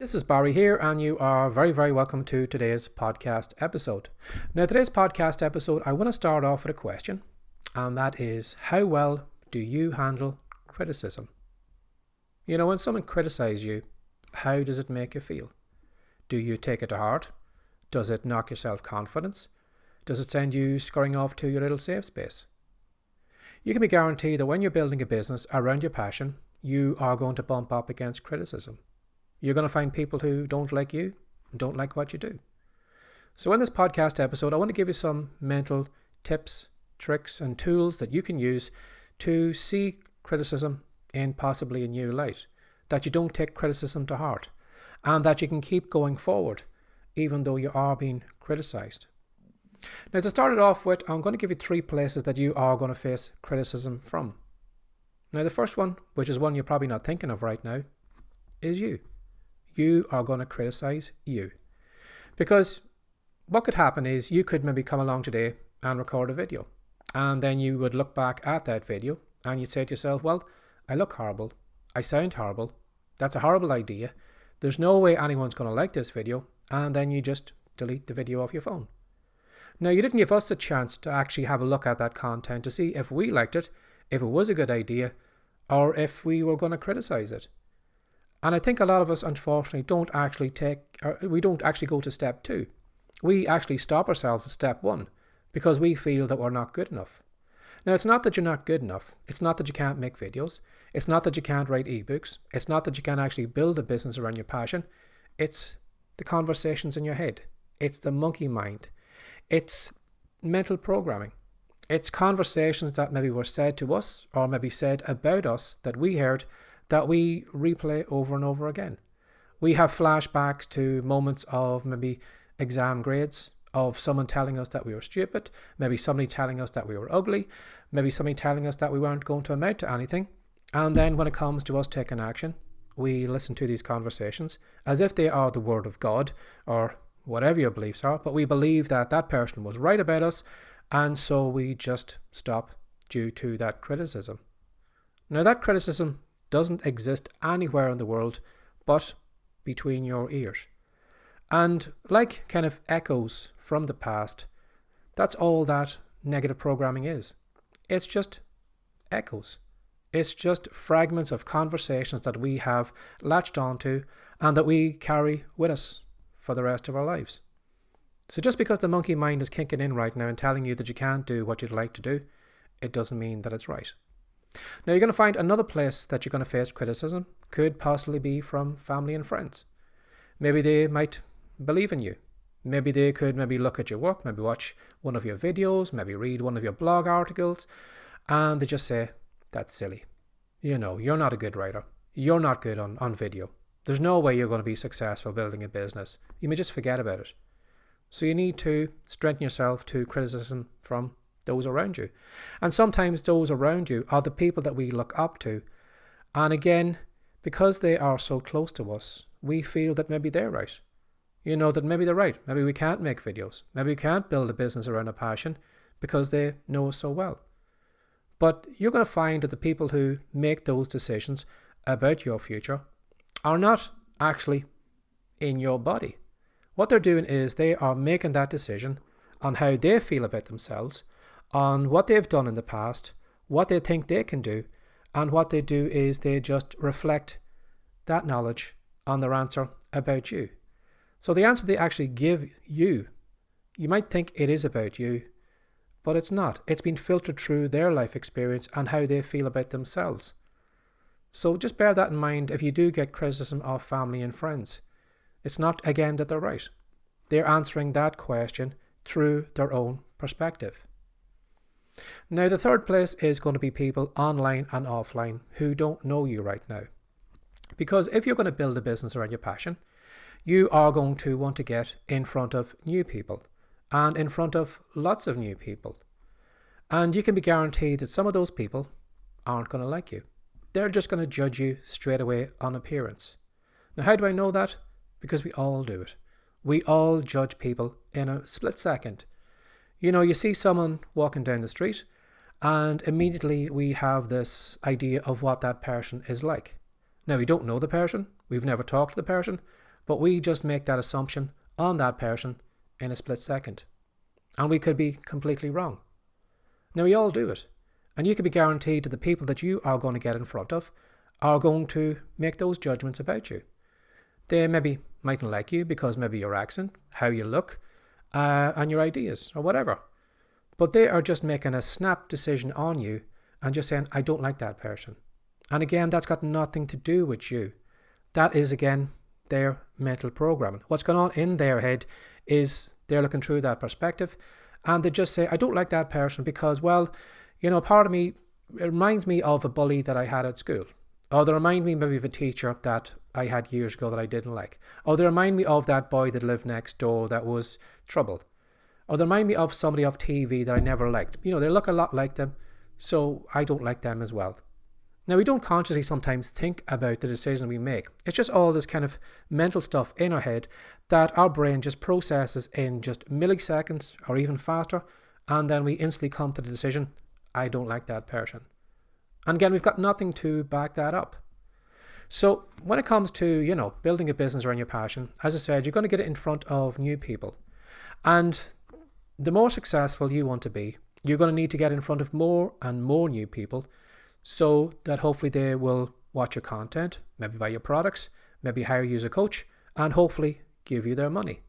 This is Barry here, and you are very, very welcome to today's podcast episode. Now, today's podcast episode, I want to start off with a question, and that is, how well do you handle criticism? You know, when someone criticizes you, how does it make you feel? Do you take it to heart? Does it knock your self-confidence? Does it send you scurrying off to your little safe space? You can be guaranteed that when you're building a business around your passion, you are going to bump up against criticism. You're going to find people who don't like you and don't like what you do. So in this podcast episode, I want to give you some mental tips, tricks, and tools that you can use to see criticism in possibly a new light, that you don't take criticism to heart, and that you can keep going forward even though you are being criticized. Now, to start it off with, I'm going to give you 3 places that you are going to face criticism from. Now, the first one, which is one you're probably not thinking of right now, is you. You are going to criticize you. Because what could happen is you could maybe come along today and record a video. And then you would look back at that video and you'd say to yourself, well, I look horrible. I sound horrible. That's a horrible idea. There's no way anyone's going to like this video. And then you just delete the video off your phone. Now, you didn't give us a chance to actually have a look at that content to see if we liked it, if it was a good idea, or if we were going to criticize it. And I think a lot of us, unfortunately, don't actually go to step 2. We actually stop ourselves at step 1 because we feel that we're not good enough. Now, it's not that you're not good enough. It's not that you can't make videos. It's not that you can't write ebooks. It's not that you can't actually build a business around your passion. It's the conversations in your head. It's the monkey mind. It's mental programming. It's conversations that maybe were said to us or maybe said about us that we heard that we replay over and over again. We have flashbacks to moments of maybe exam grades, of someone telling us that we were stupid, maybe somebody telling us that we were ugly, maybe somebody telling us that we weren't going to amount to anything. And then when it comes to us taking action, we listen to these conversations as if they are the word of God or whatever your beliefs are, but we believe that that person was right about us, and so we just stop due to that criticism. Now, that criticism doesn't exist anywhere in the world but between your ears. And like kind of echoes from the past, that's all that negative programming is. It's just echoes. It's just fragments of conversations that we have latched onto and that we carry with us for the rest of our lives. So just because the monkey mind is kicking in right now and telling you that you can't do what you'd like to do, it doesn't mean that it's right. Now, you're going to find another place that you're going to face criticism could possibly be from family and friends. Maybe they might believe in you. Maybe they could look at your work, maybe watch one of your videos, maybe read one of your blog articles, and they just say, that's silly. You know, you're not a good writer. You're not good on video. There's no way you're going to be successful building a business. You may just forget about it. So you need to strengthen yourself to criticism from those around you. And sometimes those around you are the people that we look up to. And again, because they are so close to us, we feel that maybe they're right. You know, that maybe they're right. Maybe we can't make videos. Maybe we can't build a business around a passion because they know us so well. But you're going to find that the people who make those decisions about your future are not actually in your body. What they're doing is they are making that decision on how they feel about themselves, on what they've done in the past, what they think they can do, and what they do is they just reflect that knowledge on their answer about you. So the answer they actually give you, you might think it is about you, but it's not. It's been filtered through their life experience and how they feel about themselves. So just bear that in mind if you do get criticism of family and friends. It's not, again, that they're right. They're answering that question through their own perspective. Now, the third place is going to be people online and offline who don't know you right now. Because if you're going to build a business around your passion, you are going to want to get in front of new people and in front of lots of new people. And you can be guaranteed that some of those people aren't going to like you. They're just going to judge you straight away on appearance. Now, how do I know that? Because we all do it. We all judge people in a split second. You know, you see someone walking down the street and immediately we have this idea of what that person is like. Now, we don't know the person. We've never talked to the person. but we just make that assumption on that person in a split second. And we could be completely wrong. Now, we all do it. And you can be guaranteed that the people that you are going to get in front of are going to make those judgments about you. They maybe mightn't like you because maybe your accent, how you look, and your ideas or whatever. But they are just making a snap decision on you and just saying, I don't like that person. And again, that's got nothing to do with you. That is, again, their mental programming. What's going on in their head is they're looking through that perspective and they just say, I don't like that person because, well, part of me, it reminds me of a bully that I had at school. Or they remind me maybe of a teacher that I had years ago that I didn't like. Or they remind me of that boy that lived next door that was trouble. Or they remind me of somebody off TV that I never liked. They look a lot like them, so I don't like them as well. Now, we don't consciously sometimes think about the decision we make. It's just all this kind of mental stuff in our head that our brain just processes in just milliseconds or even faster, and then we instantly come to the decision, I don't like that person. And again, we've got nothing to back that up. So when it comes to, building a business around your passion, as I said, you're going to get it in front of new people. And the more successful you want to be, you're going to need to get in front of more and more new people so that hopefully they will watch your content, maybe buy your products, maybe hire you as a coach, and hopefully give you their money.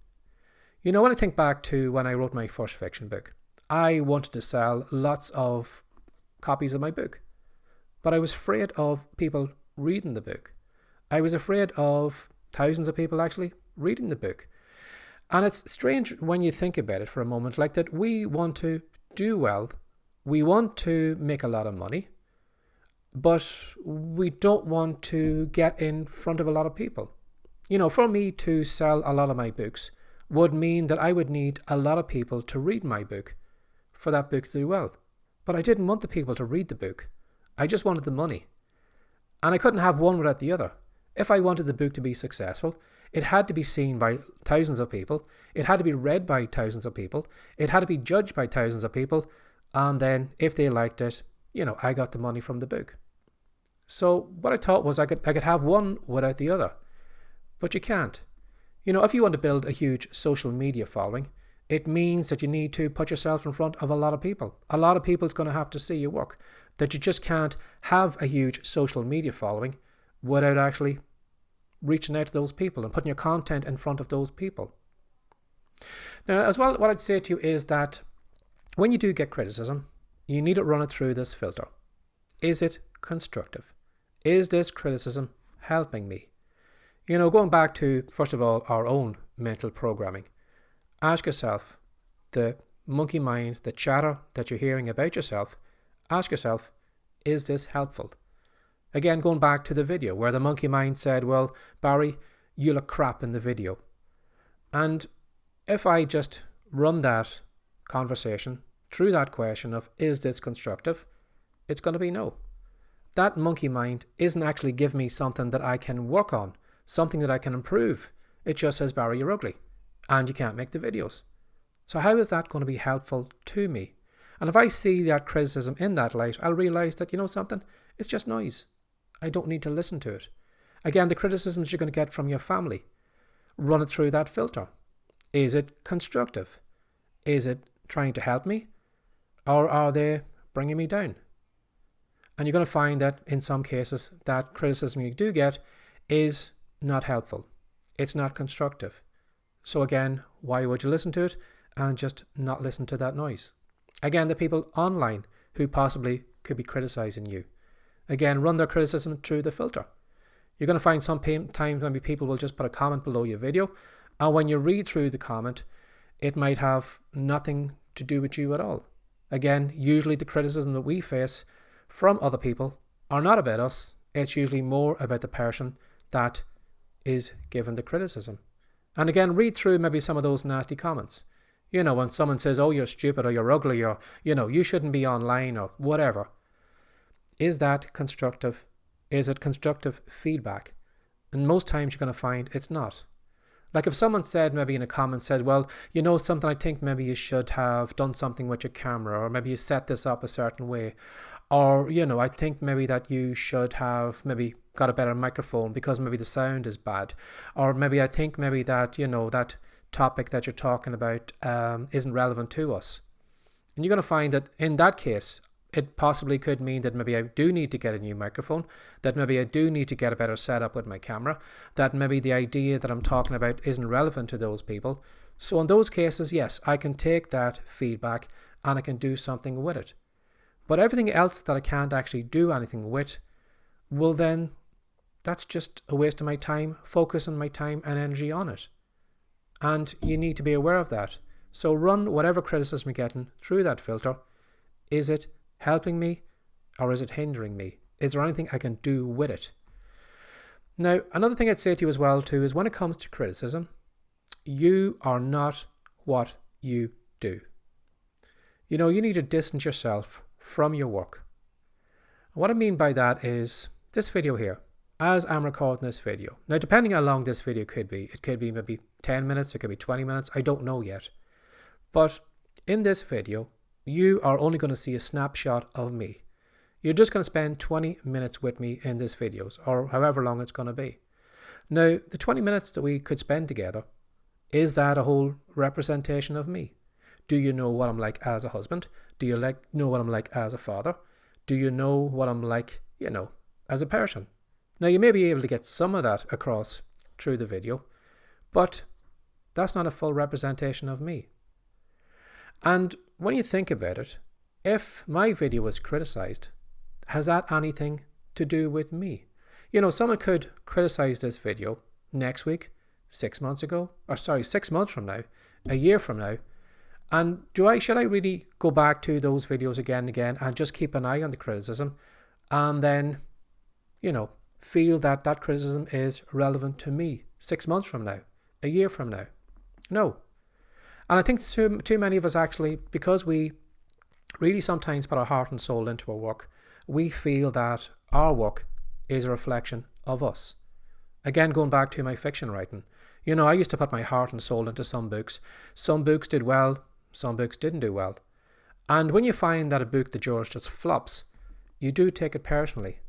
When I think back to when I wrote my first fiction book, I wanted to sell lots of copies of my book. But I was afraid of people reading the book. I was afraid of thousands of people actually reading the book. And it's strange when you think about it for a moment, like that we want to do well, we want to make a lot of money, but we don't want to get in front of a lot of people. For me to sell a lot of my books would mean that I would need a lot of people to read my book for that book to do well. But I didn't want the people to read the book. I just wanted the money. And I couldn't have one without the other. If I wanted the book to be successful, it had to be seen by thousands of people. It had to be read by thousands of people. It had to be judged by thousands of people. And then if they liked it, I got the money from the book. So what I thought was I could have one without the other. But you can't. If you want to build a huge social media following, it means that you need to put yourself in front of a lot of people. A lot of people is going to have to see your work. That you just can't have a huge social media following without actually reaching out to those people and putting your content in front of those people. Now, as well, what I'd say to you is that when you do get criticism, you need to run it through this filter. Is it constructive? Is this criticism helping me? Going back to, first of all, our own mental programming, ask yourself, the monkey mind, the chatter that you're hearing about yourself, ask yourself, is this helpful? Again, going back to the video where the monkey mind said, well, Barry, you look crap in the video. And if I just run that conversation through that question of, is this constructive? It's going to be no. That monkey mind isn't actually giving me something that I can work on, something that I can improve. It just says, Barry, you're ugly and you can't make the videos. So how is that going to be helpful to me? And if I see that criticism in that light, I'll realize that, something, it's just noise. I don't need to listen to it. Again, the criticisms you're going to get from your family, run it through that filter. Is it constructive? Is it trying to help me? Or are they bringing me down? And you're going to find that in some cases, that criticism you do get is not helpful. It's not constructive. So again, why would you listen to it and just not listen to that noise? Again, the people online who possibly could be criticizing you. Again, run their criticism through the filter. You're going to find sometimes maybe people will just put a comment below your video, and when you read through the comment, it might have nothing to do with you at all. Again, usually the criticism that we face from other people are not about us. It's usually more about the person that is given the criticism. And again, read through maybe some of those nasty comments. When someone says, oh, you're stupid or you're ugly or, you shouldn't be online or whatever. Is that constructive? Is it constructive feedback? And most times you're going to find it's not. Like if someone said maybe in a comment said, well, something, I think maybe you should have done something with your camera, or maybe you set this up a certain way, Or, I think maybe that you should have maybe got a better microphone because maybe the sound is bad. Or maybe I think maybe that, that topic that you're talking about isn't relevant to us. And you're going to find that in that case, it possibly could mean that maybe I do need to get a new microphone, that maybe I do need to get a better setup with my camera, that maybe the idea that I'm talking about isn't relevant to those people. So in those cases, yes, I can take that feedback and I can do something with it. But everything else that I can't actually do anything with, well then, that's just a waste of my time, focusing my time and energy on it. And you need to be aware of that. So run whatever criticism you're getting through that filter. Is it helping me or is it hindering me? Is there anything I can do with it? Now, another thing I'd say to you as well too is when it comes to criticism, you are not what you do. You need to distance yourself from your work. What I mean by that is this video here, as I'm recording this video. Now, depending how long this video could be, it could be maybe 10 minutes, it could be 20 minutes, I don't know yet. But in this video, you are only going to see a snapshot of me. You're just going to spend 20 minutes with me in this video, or however long it's going to be. Now, the 20 minutes that we could spend together, is that a whole representation of me? Do you know what I'm like as a husband? Do you know what I'm like as a father? Do you know what I'm like, as a person? Now, you may be able to get some of that across through the video, but that's not a full representation of me. And when you think about it, if my video was criticized, has that anything to do with me? Someone could criticize this video next week, 6 months from now, a year from now. And should I really go back to those videos again and again and just keep an eye on the criticism and then, feel that that criticism is relevant to me 6 months from now, a year from now? No. And I think too many of us actually, because we really sometimes put our heart and soul into our work, we feel that our work is a reflection of us. Again, going back to my fiction writing, I used to put my heart and soul into some books. Some books did well, some books didn't do well. And when you find that a book that yours just flops, you do take it personally.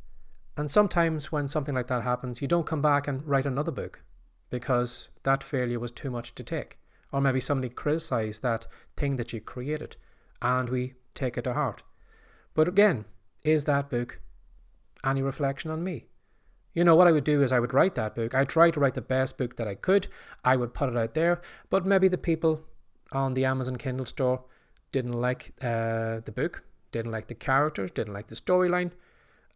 And sometimes when something like that happens, you don't come back and write another book because that failure was too much to take. Or maybe somebody criticized that thing that you created and we take it to heart. But again, is that book any reflection on me? What I would do is I would write that book. I'd try to write the best book that I could. I would put it out there. But maybe the people on the Amazon Kindle store didn't like the book, didn't like the characters, didn't like the storyline.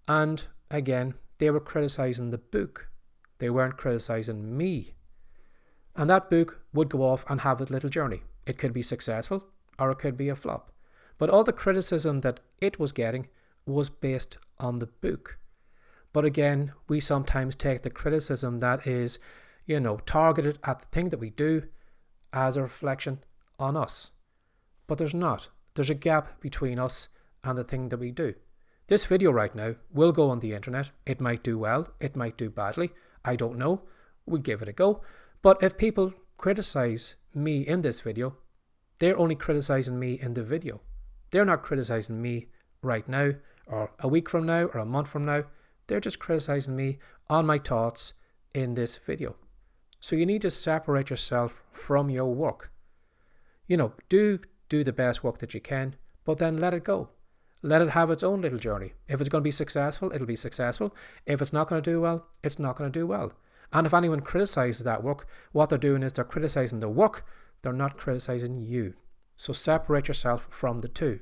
And again, they were criticizing the book. They weren't criticizing me. And that book would go off and have its little journey. It could be successful or it could be a flop. But all the criticism that it was getting was based on the book. But again, we sometimes take the criticism that is, targeted at the thing that we do as a reflection on us. But there's not. There's a gap between us and the thing that we do. This video right now will go on the internet. It might do well. It might do badly. I don't know. We'll give it a go. But if people criticize me in this video, they're only criticizing me in the video. They're not criticizing me right now or a week from now or a month from now. They're just criticizing me on my thoughts in this video. So you need to separate yourself from your work. Do the best work that you can, but then let it go. Let it have its own little journey. If it's going to be successful, it'll be successful. If it's not going to do well, it's not going to do well. And if anyone criticizes that work, what they're doing is they're criticizing the work. They're not criticizing you. So separate yourself from the two.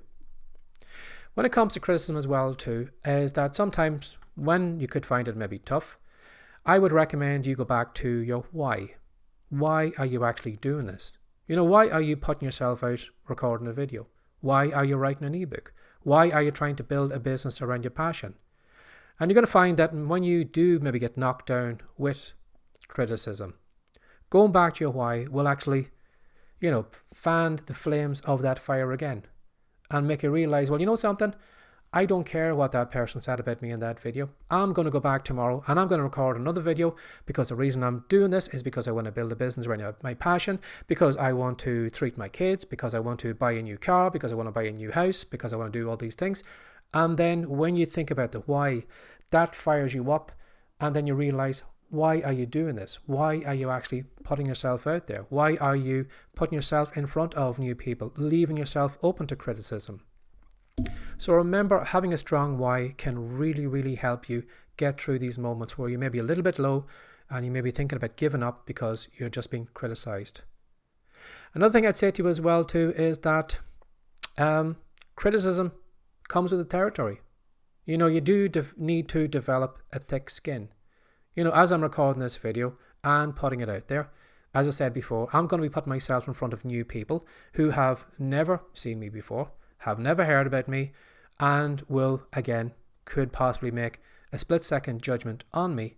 When it comes to criticism as well too, is that sometimes when you could find it maybe tough, I would recommend you go back to your why. Why are you actually doing this? Why are you putting yourself out recording a video? Why are you writing an ebook? Why are you trying to build a business around your passion? And you're going to find that when you do maybe get knocked down with criticism, going back to your why will actually, fan the flames of that fire again and make you realize, well, something? I don't care what that person said about me in that video. I'm going to go back tomorrow and I'm going to record another video because the reason I'm doing this is because I want to build a business around my passion, because I want to treat my kids, because I want to buy a new car, because I want to buy a new house, because I want to do all these things. And then when you think about the why, that fires you up, and then you realize, why are you doing this? Why are you actually putting yourself out there? Why are you putting yourself in front of new people, leaving yourself open to criticism? So remember, having a strong why can really, really help you get through these moments where you may be a little bit low and you may be thinking about giving up because you're just being criticized. Another thing I'd say to you as well too is that criticism comes with the territory. You do need to develop a thick skin. As I'm recording this video and putting it out there, as I said before, I'm going to be putting myself in front of new people who have never seen me before, have never heard about me, and could possibly make a split-second judgment on me.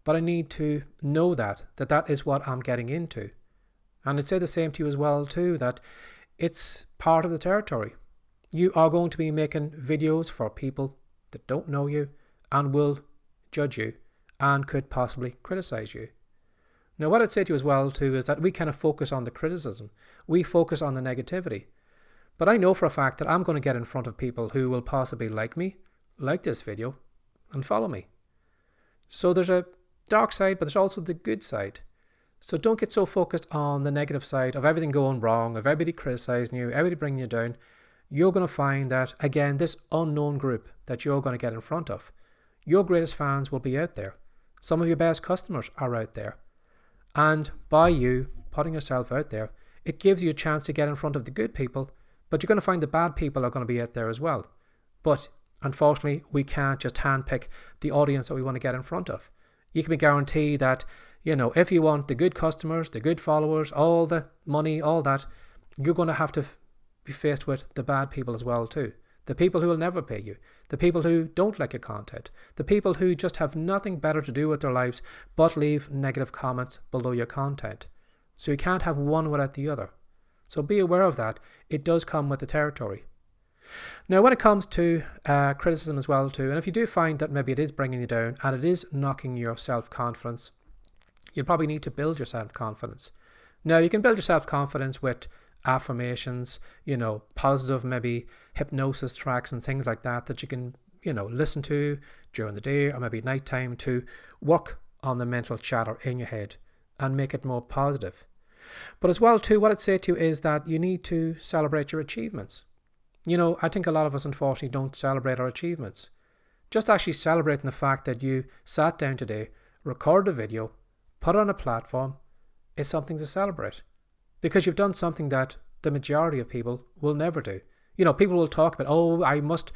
But I need to know that is what I'm getting into. And I'd say the same to you as well too, that it's part of the territory. You are going to be making videos for people that don't know you and will judge you and could possibly criticize you. Now, what I'd say to you as well too is that we kind of focus on the criticism. We focus on the negativity. But I know for a fact that I'm going to get in front of people who will possibly like me, like this video, and follow me. So there's a dark side, but there's also the good side. So don't get so focused on the negative side of everything going wrong, of everybody criticizing you, everybody bringing you down. You're going to find that, again, this unknown group that you're going to get in front of, your greatest fans will be out there. Some of your best customers are out there. And by you putting yourself out there, it gives you a chance to get in front of the good people, but you're going to find the bad people are going to be out there as well. But unfortunately, we can't just handpick the audience that we want to get in front of. You can be guaranteed that, if you want the good customers, the good followers, all the money, all that, you're going to have to be faced with the bad people as well too. The people who will never pay you, the people who don't like your content, the people who just have nothing better to do with their lives but leave negative comments below your content. So you can't have one without the other. So be aware of that. It does come with the territory. Now, when it comes to criticism as well too, and if you do find that maybe it is bringing you down and it is knocking your self-confidence, you'll probably need to build your self-confidence. Now, you can build your self-confidence with affirmations, positive maybe hypnosis tracks and things like that you can, listen to during the day or maybe nighttime to work on the mental chatter in your head and make it more positive. But as well too, what I'd say to you is that you need to celebrate your achievements. I think a lot of us unfortunately don't celebrate our achievements. Just actually celebrating the fact that you sat down today, recorded a video, put it on a platform is something to celebrate. Because you've done something that the majority of people will never do. People will talk about, I must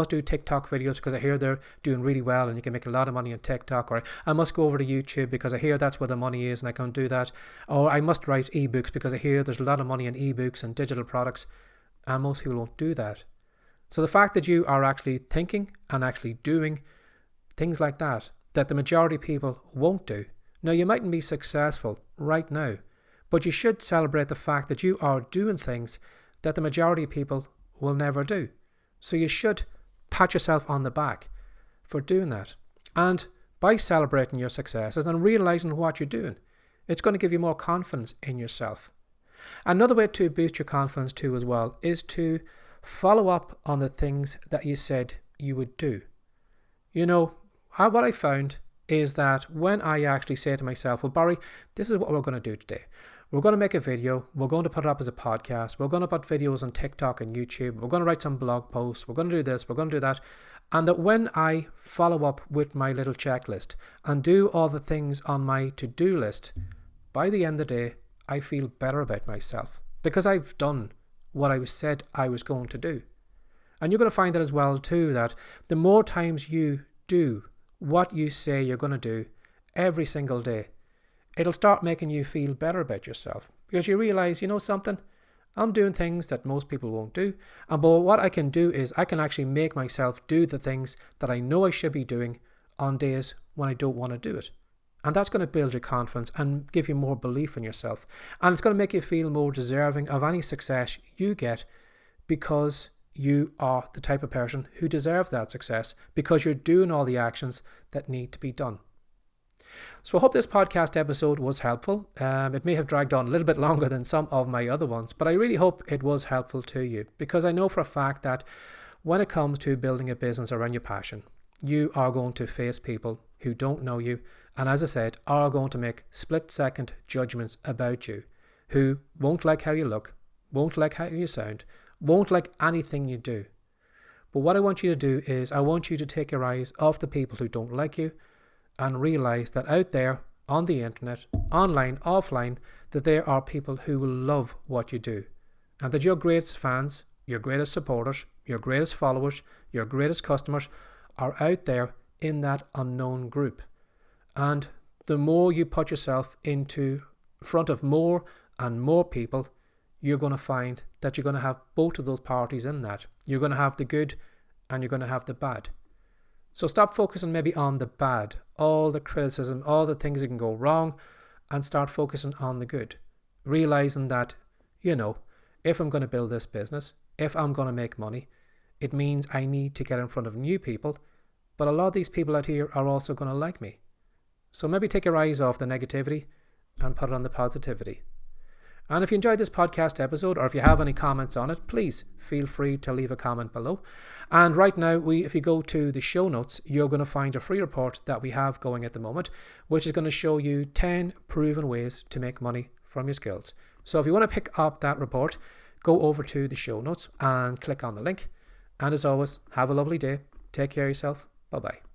do TikTok videos because I hear they're doing really well and you can make a lot of money on TikTok, or I must go over to YouTube because I hear that's where the money is and I can do that, or I must write ebooks because I hear there's a lot of money in ebooks and digital products, and most people won't do that. So the fact that you are actually thinking and actually doing things like that the majority of people won't do. Now, you mightn't be successful right now, but you should celebrate the fact that you are doing things that the majority of people will never do. So you should pat yourself on the back for doing that. And by celebrating your successes and realizing what you're doing, it's going to give you more confidence in yourself. Another way to boost your confidence too as well is to follow up on the things that you said you would do. What I found is that when I actually say to myself, well, Barry, this is what we're going to do today. We're going to make a video. We're going to put it up as a podcast. We're going to put videos on TikTok and YouTube. We're going to write some blog posts. We're going to do this. We're going to do that. And that when I follow up with my little checklist and do all the things on my to-do list, by the end of the day, I feel better about myself because I've done what I said I was going to do. And you're going to find that as well too, that the more times you do what you say you're going to do every single day, it'll start making you feel better about yourself because you realize, something, I'm doing things that most people won't do. But what I can do is I can actually make myself do the things that I know I should be doing on days when I don't want to do it. And that's going to build your confidence and give you more belief in yourself. And it's going to make you feel more deserving of any success you get because you are the type of person who deserves that success because you're doing all the actions that need to be done. So I hope this podcast episode was helpful. It may have dragged on a little bit longer than some of my other ones, but I really hope it was helpful to you because I know for a fact that when it comes to building a business around your passion, you are going to face people who don't know you, and as I said, are going to make split-second judgments about you, who won't like how you look, won't like how you sound, won't like anything you do. But what I want you to do is I want you to take your eyes off the people who don't like you and realize that out there on the internet, online, offline, that there are people who will love what you do, and that your greatest fans, your greatest supporters, your greatest followers, your greatest customers are out there in that unknown group. And the more you put yourself into front of more and more people, you're going to find that you're going to have both of those parties in that. You're going to have the good and you're going to have the bad. So stop focusing maybe on the bad, all the criticism, all the things that can go wrong, and start focusing on the good. Realizing that, if I'm going to build this business, if I'm going to make money, it means I need to get in front of new people, but a lot of these people out here are also going to like me. So maybe take your eyes off the negativity and put it on the positivity. And if you enjoyed this podcast episode, or if you have any comments on it, please feel free to leave a comment below. And right now, if you go to the show notes, you're going to find a free report that we have going at the moment, which is going to show you 10 proven ways to make money from your skills. So if you want to pick up that report, go over to the show notes and click on the link. And as always, have a lovely day. Take care of yourself. Bye-bye.